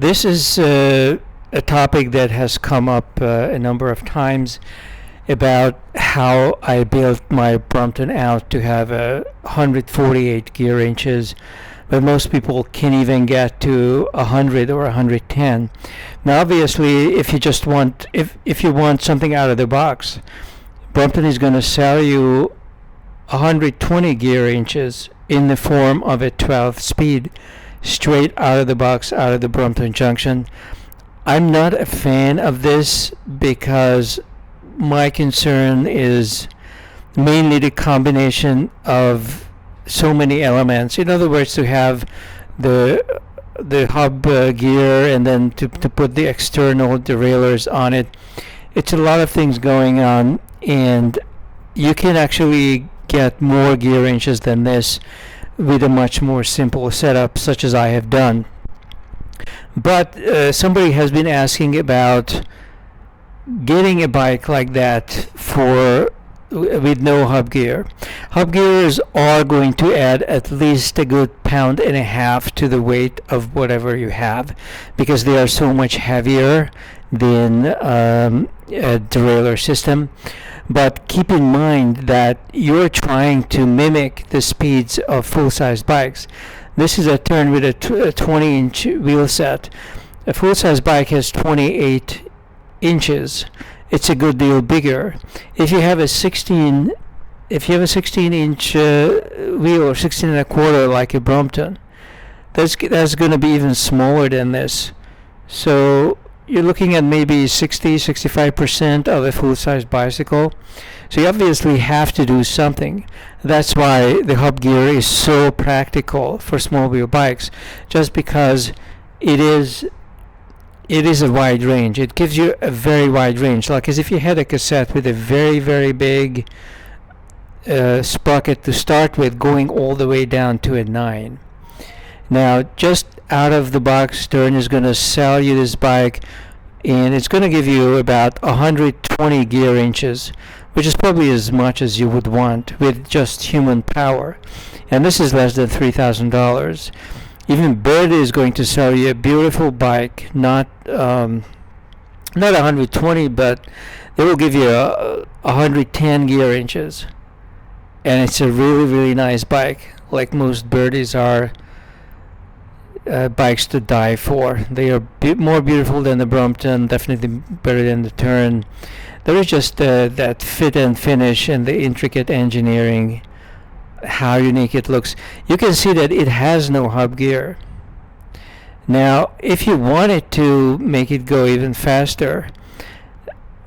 This is a topic that has come up a number of times about how I built my Brompton out to have a 148 gear inches, but most people can't even get to 100 or 110. Now, obviously, if you want something out of the box, Brompton is going to sell you 120 gear inches in the form of a 12 speed straight out of the box, out of the Brompton junction. I'm not a fan of this because my concern is mainly the combination of so many elements. In other words, to have the hub gear and then to put the external derailleurs on it. It's a lot of things going on, and you can actually get more gear inches than this with a much more simple setup, such as I have done. But somebody has been asking about getting a bike like that with no hub gear. Hub gears are going to add at least a good pound and a half to the weight of whatever you have, because they are so much heavier than a derailleur system. But keep in mind that you're trying to mimic the speeds of full-size bikes. This is a Tern with a 20-inch wheel set. A full-size bike has 28 inches. It's a good deal bigger. If you have a 16-inch wheel, or 16 and a quarter like a Brompton, that's going to be even smaller than this. So you're looking at maybe 65% of a full-size bicycle. So you obviously have to do something. That's why the hub gear is so practical for small wheel bikes, just because it is a wide range. It gives you a very wide range, like as if you had a cassette with a very, very big sprocket to start with, going all the way down to a 9. Now, just out of the box, Tern is going to sell you this bike, and it's going to give you about 120 gear inches, which is probably as much as you would want with just human power. And this is less than $3,000. Even Birdy is going to sell you a beautiful bike, not 120, but they will give you 110 gear inches. And it's a really, really nice bike. Like most Birdies are bikes to die for. They are more beautiful than the Brompton, definitely better than the Tern. There is just that fit and finish and the intricate engineering, how unique it looks. You can see that it has no hub gear. Now, if you wanted to make it go even faster,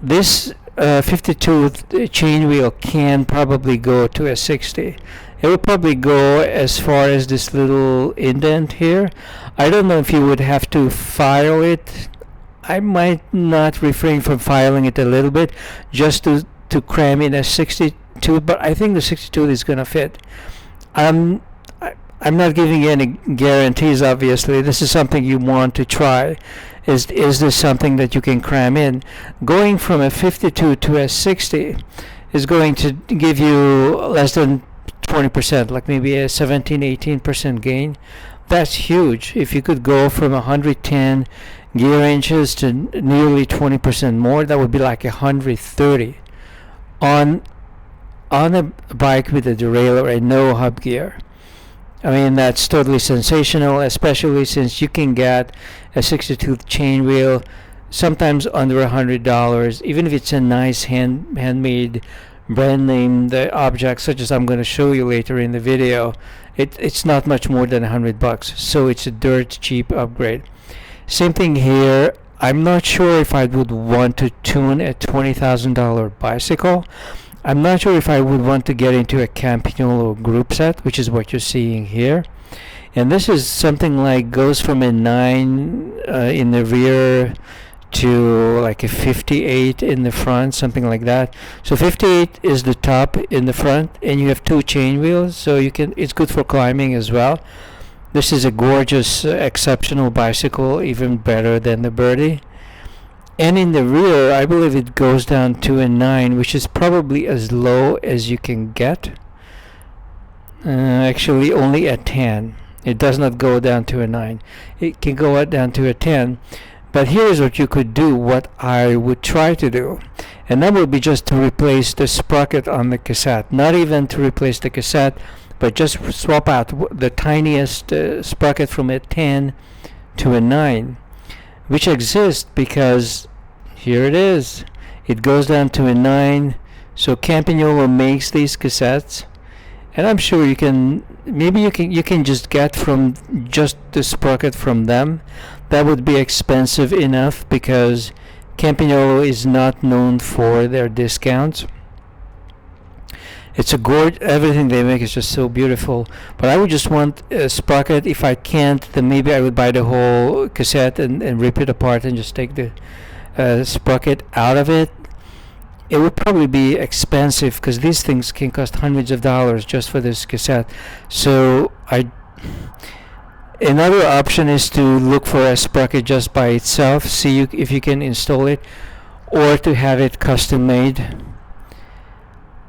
this 52 chain wheel can probably go to a 60. It will probably go as far as this little indent here. I don't know if you would have to file it. I might not refrain from filing it a little bit just to cram in a 62, but I think the 62 is going to fit. I'm not giving you any guarantees, obviously. This is something you want to try. Is this something that you can cram in? Going from a 52 to a 60 is going to give you less than 20%, like maybe a 17-18% gain. That's huge. If you could go from 110 gear inches to nearly 20% more, that would be like 130 on a bike with a derailleur and no hub gear. I mean, that's totally sensational, especially since you can get a 62 chain wheel sometimes under $100, even if it's a nice handmade brand name the object, such as I'm going to show you later in the video. It's not much more than $100, so it's a dirt cheap upgrade. Same thing here. I'm not sure if I would want to tune a $20,000 bicycle. I'm not sure if I would want to get into a Campagnolo group set, which is what you're seeing here. And this is something like goes from a 9 in the rear to like a 58 in the front, something like that. So 58 is the top in the front, and you have 2 chain wheels, so it's good for climbing as well. This is a gorgeous, exceptional bicycle, even better than the Birdy. And in the rear, I believe it goes down to a 9, which is probably as low as you can get. Actually, only a 10. It does not go down to a 9. It can go down to a 10. But here's what you could do, what I would try to do. And that would be just to replace the sprocket on the cassette. Not even to replace the cassette, but just swap out the tiniest sprocket from a 10 to a 9, which exists because here it is. It goes down to a 9. So Campagnolo makes these cassettes, and I'm sure you can just get from just the sprocket from them. That would be expensive enough because Campagnolo is not known for their discounts. It's a gorgeous, everything they make is just so beautiful. But I would just want a sprocket. If I can't, then maybe I would buy the whole cassette and rip it apart and just take the sprocket out of it. It would probably be expensive because these things can cost hundreds of dollars just for this cassette. So another option is to look for a sprocket just by itself, see if you can install it, or to have it custom made.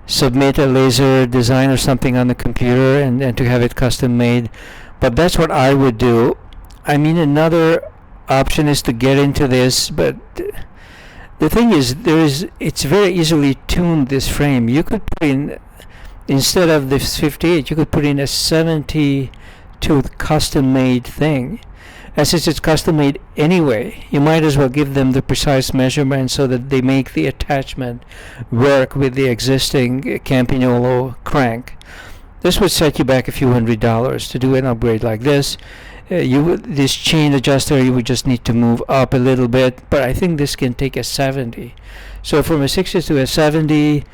Submit a laser design or something on the computer and to have it custom made. But that's what I would do. I mean, another option is to get into this, but the thing is, it's very easily tuned, this frame. You could put in, instead of this 58, you could put in a 70 tooth custom made thing. And since it's custom made anyway, you might as well give them the precise measurement so that they make the attachment work with the existing Campagnolo crank. This would set you back a few $100s to do an upgrade like this. This chain adjuster, you would just need to move up a little bit, but I think this can take a 70. So from a 60 to a 70,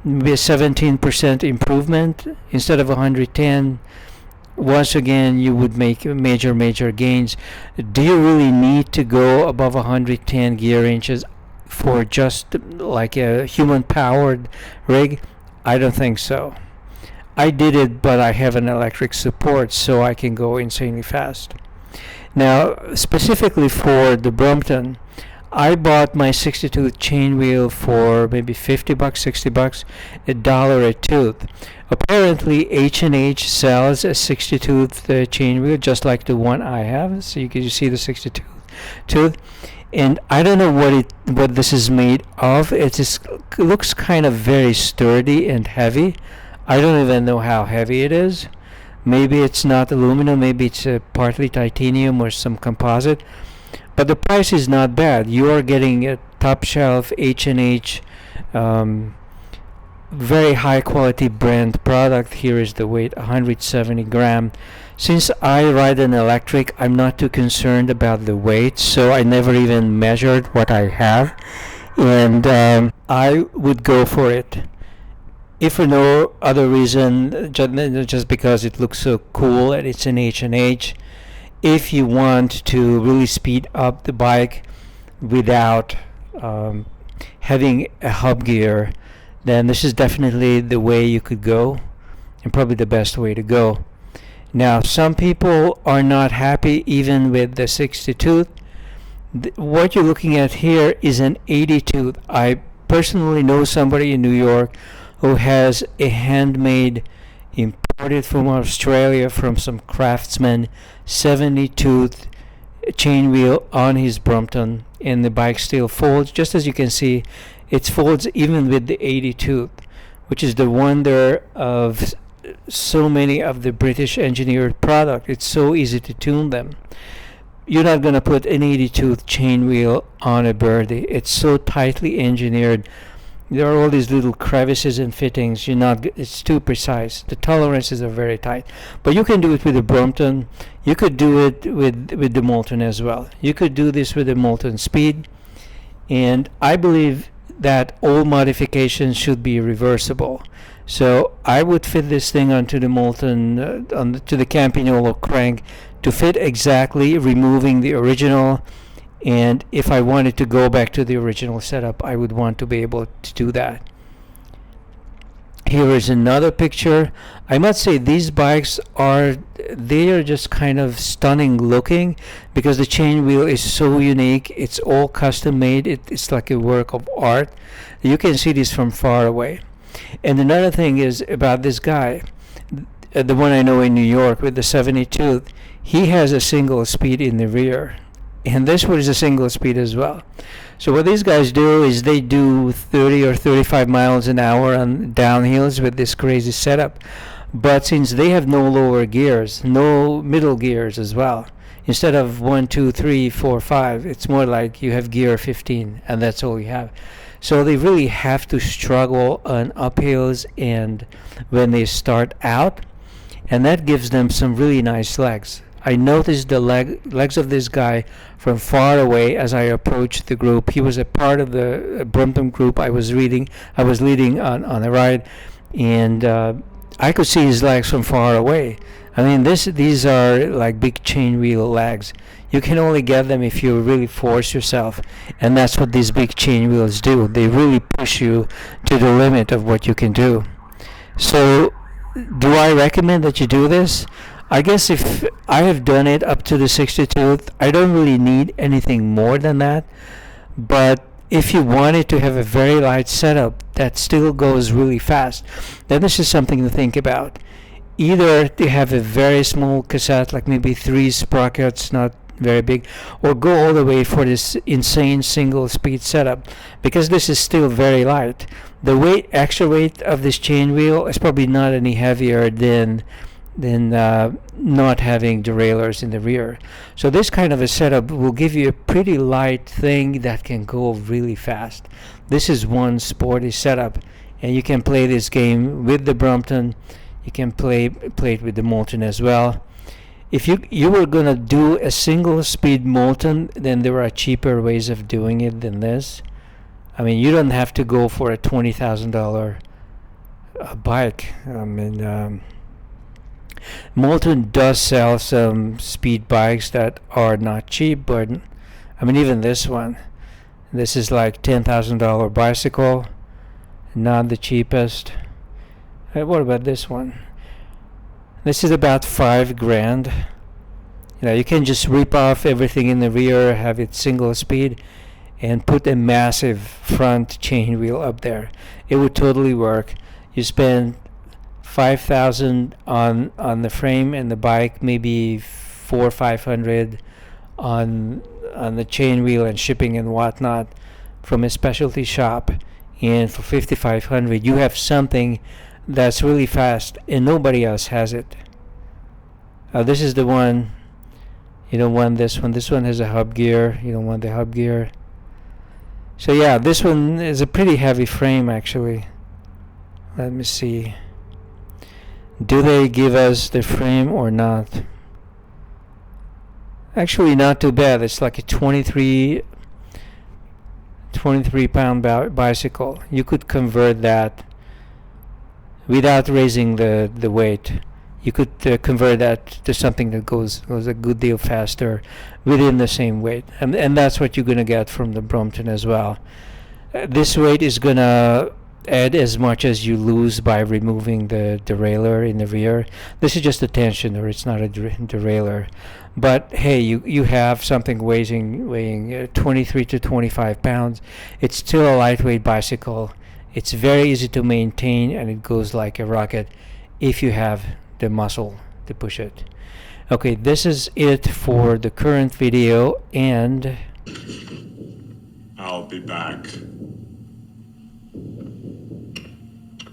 maybe a 17% improvement instead of 110. Once again, you would make major gains. Do you really need to go above 110 gear inches for just like a human-powered rig? I don't think so. I did it, but I have an electric support, so I can go insanely fast. Now, specifically for the Brompton, I bought my 60-tooth chain wheel for maybe $50, $60, $1 a tooth. Apparently, H&H sells a 60-tooth chain wheel just like the one I have. So you see the 60-tooth, and I don't know what this is made of. It looks kind of very sturdy and heavy. I don't even know how heavy it is. Maybe it's not aluminum. Maybe it's partly titanium or some composite. But the price is not bad. You are getting a top shelf H&H, very high quality brand product. Here is the weight, 170 gram. Since I ride an electric, I'm not too concerned about the weight, so I never even measured what I have, and I would go for it. If for no other reason, just because it looks so cool and it's an H&H. If you want to really speed up the bike without having a hub gear, then this is definitely the way you could go, and probably the best way to go. Now, some people are not happy even with the 60 tooth. What you're looking at here is an 80 tooth. I personally know somebody in New York who has a handmade, imported from Australia from some craftsman, 70 tooth chain wheel on his Brompton, and the bike still folds. Just as you can see, it folds even with the 80 tooth, which is the wonder of so many of the British engineered product. It's so easy to tune them. You're not going to put an 80 tooth chain wheel on a Birdy. It's so tightly engineered. There are all these little crevices and fittings. It's too precise. The tolerances are very tight. But you can do it with the Brompton. You could do it with the Moulton as well. You could do this with the Moulton Speed. And I believe that all modifications should be reversible. So I would fit this thing onto the Moulton, to the Campagnolo crank to fit exactly, removing the original. And if I wanted to go back to the original setup, I would want to be able to do that. Here is another picture. I must say these bikes are just kind of stunning looking because the chain wheel is so unique. It's all custom made. It's like a work of art. You can see this from far away. And another thing is about this guy. the one I know in New York with the 72, he has a single speed in the rear, and this one is a single speed as well. So what these guys do is they do 30 or 35 miles an hour on downhills with this crazy setup. But since they have no lower gears, no middle gears as well, instead of 1, 2, 3, 4, 5, it's more like you have gear 15, and that's all you have. So they really have to struggle on uphills and when they start out, and that gives them some really nice legs. I noticed the legs of this guy from far away as I approached the group. He was a part of the Brompton group I was leading on a ride, and I could see his legs from far away. I mean, these are like big chain wheel legs. You can only get them if you really force yourself, and that's what these big chain wheels do. They really push you to the limit of what you can do. So, do I recommend that you do this? I guess if I have done it up to the 62, I don't really need anything more than that. But if you wanted to have a very light setup that still goes really fast, then this is something to think about. Either to have a very small cassette, like maybe 3 sprockets, not very big, or go all the way for this insane single speed setup, because this is still very light. The extra weight of this chain wheel is probably not any heavier than not having derailleurs in the rear. So this kind of a setup will give you a pretty light thing that can go really fast. This is one sporty setup, and you can play this game with the Brompton. You can play it with the Moulton as well. If you were gonna do a single speed Moulton, then there are cheaper ways of doing it than this. I mean, you don't have to go for a $20,000 bike. I mean, Moulton does sell some speed bikes that are not cheap, but I mean, even this one, this is like $10,000 bicycle, not the cheapest. What about this one? This is about $5,000. You know, you can just rip off everything in the rear, have it single speed, and put a massive front chain wheel up there. It would totally work. You spend $5,000 on the frame and the bike, maybe $400 or $500 on the chain wheel and shipping and whatnot from a specialty shop, and for $5,500 you have something that's really fast and nobody else has it. This is the one. You don't want this one. This one has a hub gear. You don't want the hub gear. So yeah, this one is a pretty heavy frame actually. Let me see. Do they give us the frame or not? Actually, not too bad. It's like a 23 pound bicycle. You could convert that without raising the weight. You could convert that to something that goes a good deal faster within the same weight, and that's what you're gonna get from the Brompton as well. This weight is gonna add as much as you lose by removing the derailleur in the rear. This is just a tensioner, it's not a derailleur. But hey, you have something weighing 23 to 25 pounds. It's still a lightweight bicycle. It's very easy to maintain, and it goes like a rocket if you have the muscle to push it. Okay, this is it for the current video, and I'll be back.